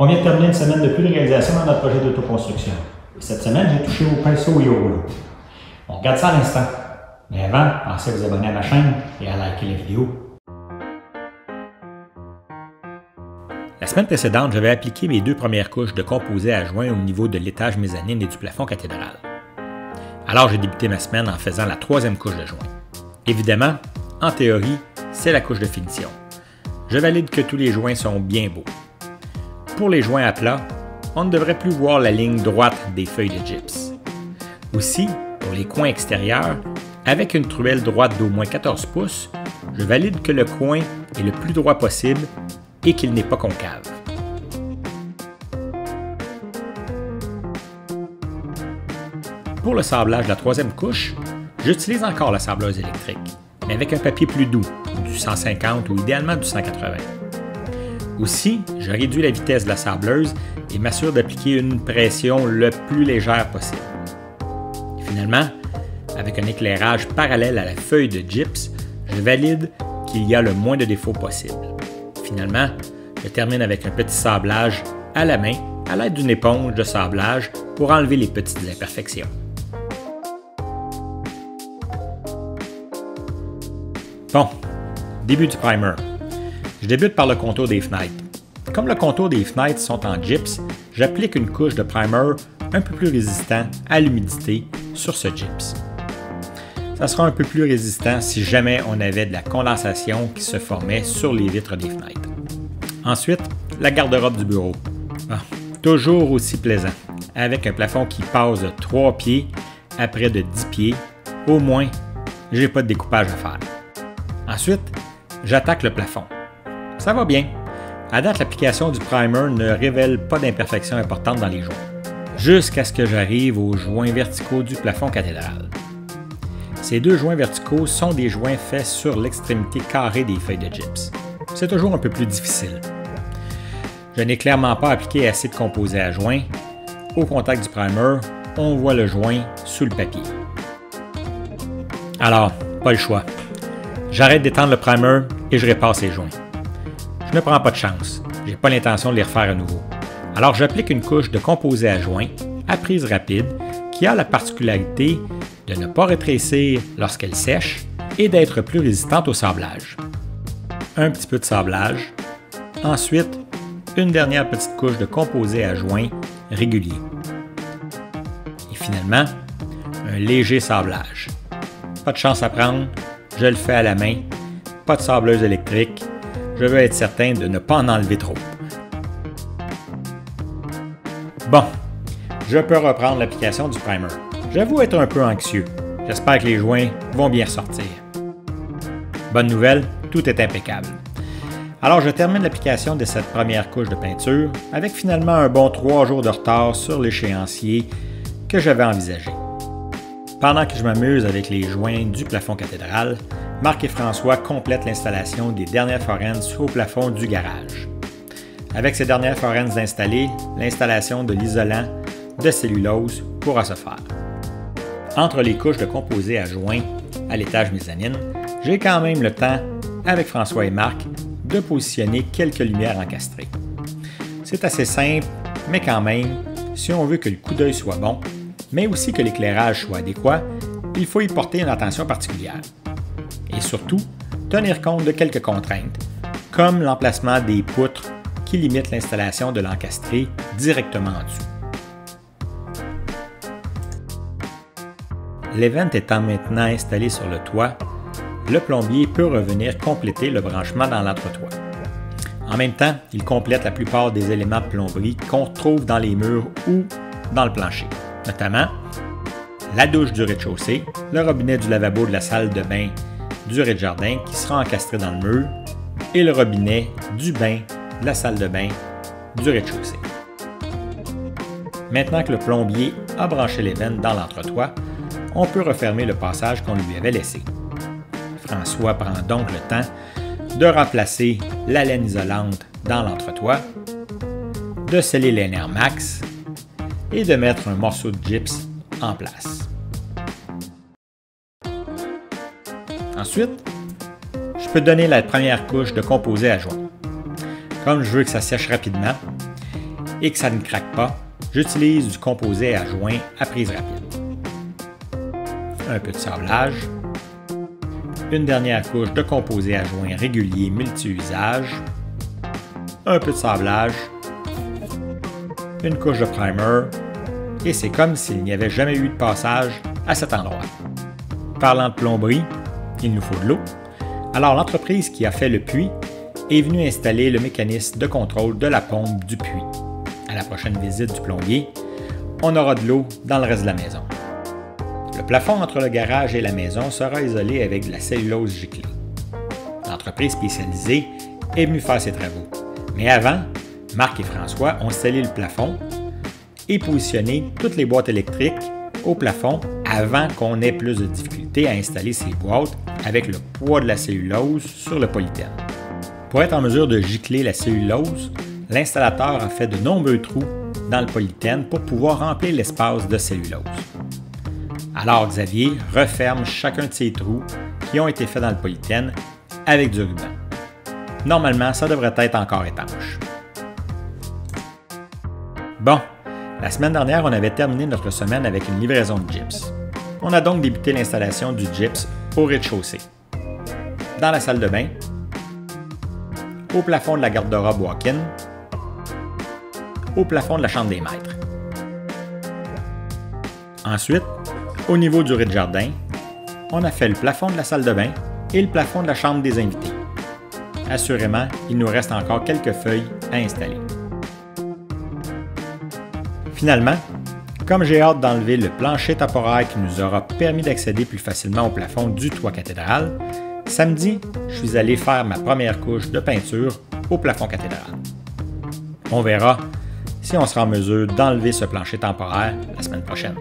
On vient de terminer une semaine de plus de réalisation dans notre projet d'autoconstruction. Cette semaine, j'ai touché au pinceau et au rouleau. On regarde ça à l'instant. Mais avant, pensez à vous abonner à ma chaîne et à liker la vidéo. La semaine précédente, j'avais appliqué mes deux premières couches de composé à joint au niveau de l'étage mezzanine et du plafond cathédral. Alors j'ai débuté ma semaine en faisant la troisième couche de joint. Évidemment, en théorie, c'est la couche de finition. Je valide que tous les joints sont bien beaux. Pour les joints à plat, on ne devrait plus voir la ligne droite des feuilles de gyps. Aussi, pour les coins extérieurs, avec une truelle droite d'au moins 14 pouces, je valide que le coin est le plus droit possible et qu'il n'est pas concave. Pour le sablage de la troisième couche, j'utilise encore la sableuse électrique, mais avec un papier plus doux, du 150 ou idéalement du 180. Aussi, je réduis la vitesse de la sableuse et m'assure d'appliquer une pression le plus légère possible. Finalement, avec un éclairage parallèle à la feuille de gyps, je valide qu'il y a le moins de défauts possible. Finalement, je termine avec un petit sablage à la main à l'aide d'une éponge de sablage pour enlever les petites imperfections. Bon, début du primer. Je débute par le contour des fenêtres. Comme le contour des fenêtres sont en gyps, j'applique une couche de primer un peu plus résistant à l'humidité sur ce gyps. Ça sera un peu plus résistant si jamais on avait de la condensation qui se formait sur les vitres des fenêtres. Ensuite, la garde-robe du bureau. Toujours aussi plaisant, avec un plafond qui passe de 3 pieds à près de 10 pieds. Au moins, j'ai pas de découpage à faire. Ensuite, j'attaque le plafond. Ça va bien. À date, l'application du primer ne révèle pas d'imperfections importantes dans les joints, jusqu'à ce que j'arrive aux joints verticaux du plafond cathédral. Ces deux joints verticaux sont des joints faits sur l'extrémité carrée des feuilles de gyps. C'est toujours un peu plus difficile. Je n'ai clairement pas appliqué assez de composé à joint. Au contact du primer, on voit le joint sous le papier. Alors, pas le choix. J'arrête d'étendre le primer et je répasse les joints. Je ne prends pas de chance. J'ai pas l'intention de les refaire à nouveau. Alors j'applique une couche de composé à joint à prise rapide qui a la particularité de ne pas rétrécir lorsqu'elle sèche et d'être plus résistante au sablage. Un petit peu de sablage. Ensuite, une dernière petite couche de composé à joint régulier. Et finalement, un léger sablage. Pas de chance à prendre, je le fais à la main. Pas de sableuse électrique. Je veux être certain de ne pas en enlever trop. Bon, je peux reprendre l'application du primer. J'avoue être un peu anxieux. J'espère que les joints vont bien sortir. Bonne nouvelle, tout est impeccable. Alors je termine l'application de cette première couche de peinture avec finalement un bon 3 jours de retard sur l'échéancier que j'avais envisagé. Pendant que je m'amuse avec les joints du plafond cathédral, Marc et François complètent l'installation des dernières forennes au plafond du garage. Avec ces dernières forennes installées, l'installation de l'isolant de cellulose pourra se faire. Entre les couches de composé à joint à l'étage mezzanine, j'ai quand même le temps, avec François et Marc, de positionner quelques lumières encastrées. C'est assez simple, mais quand même, si on veut que le coup d'œil soit bon, mais aussi que l'éclairage soit adéquat, il faut y porter une attention particulière. Et surtout, tenir compte de quelques contraintes, comme l'emplacement des poutres qui limitent l'installation de l'encastré directement en dessous. L'évent étant maintenant installé sur le toit, le plombier peut revenir compléter le branchement dans l'entretoit. En même temps, il complète la plupart des éléments de plomberie qu'on trouve dans les murs ou dans le plancher, notamment la douche du rez-de-chaussée, le robinet du lavabo de la salle de bain du rez-de-jardin qui sera encastré dans le mur et le robinet du bain de la salle de bain du rez-de-chaussée. Maintenant que le plombier a branché les veines dans l'entretoit, on peut refermer le passage qu'on lui avait laissé. François prend donc le temps de remplacer la laine isolante dans l'entretoit, de sceller les nerfs max et de mettre un morceau de gyps en place. Ensuite, je peux donner la première couche de composé à joint. Comme je veux que ça sèche rapidement, et que ça ne craque pas, j'utilise du composé à joint à prise rapide. Un peu de sablage, une dernière couche de composé à joint régulier multi-usage, un peu de sablage, une couche de primer, et c'est comme s'il n'y avait jamais eu de passage à cet endroit. Parlant de plomberie, il nous faut de l'eau. Alors l'entreprise qui a fait le puits est venue installer le mécanisme de contrôle de la pompe du puits. À la prochaine visite du plombier, on aura de l'eau dans le reste de la maison. Le plafond entre le garage et la maison sera isolé avec de la cellulose giclée. L'entreprise spécialisée est venue faire ses travaux. Mais avant, Marc et François ont scellé le plafond et positionné toutes les boîtes électriques au plafond avant qu'on ait plus de difficultés à installer ces boîtes avec le poids de la cellulose sur le polythène. Pour être en mesure de gicler la cellulose, l'installateur a fait de nombreux trous dans le polythène pour pouvoir remplir l'espace de cellulose. Alors Xavier referme chacun de ces trous qui ont été faits dans le polythène avec du ruban. Normalement, ça devrait être encore étanche. Bon, la semaine dernière, on avait terminé notre semaine avec une livraison de gyps. On a donc débuté l'installation du gyps au rez-de-chaussée, dans la salle de bain, au plafond de la garde-robe walk-in, au plafond de la chambre des maîtres. Ensuite, au niveau du rez-de-jardin, on a fait le plafond de la salle de bain et le plafond de la chambre des invités. Assurément, il nous reste encore quelques feuilles à installer. Finalement, comme j'ai hâte d'enlever le plancher temporaire qui nous aura permis d'accéder plus facilement au plafond du toit cathédral, samedi, je suis allé faire ma première couche de peinture au plafond cathédral. On verra si on sera en mesure d'enlever ce plancher temporaire la semaine prochaine.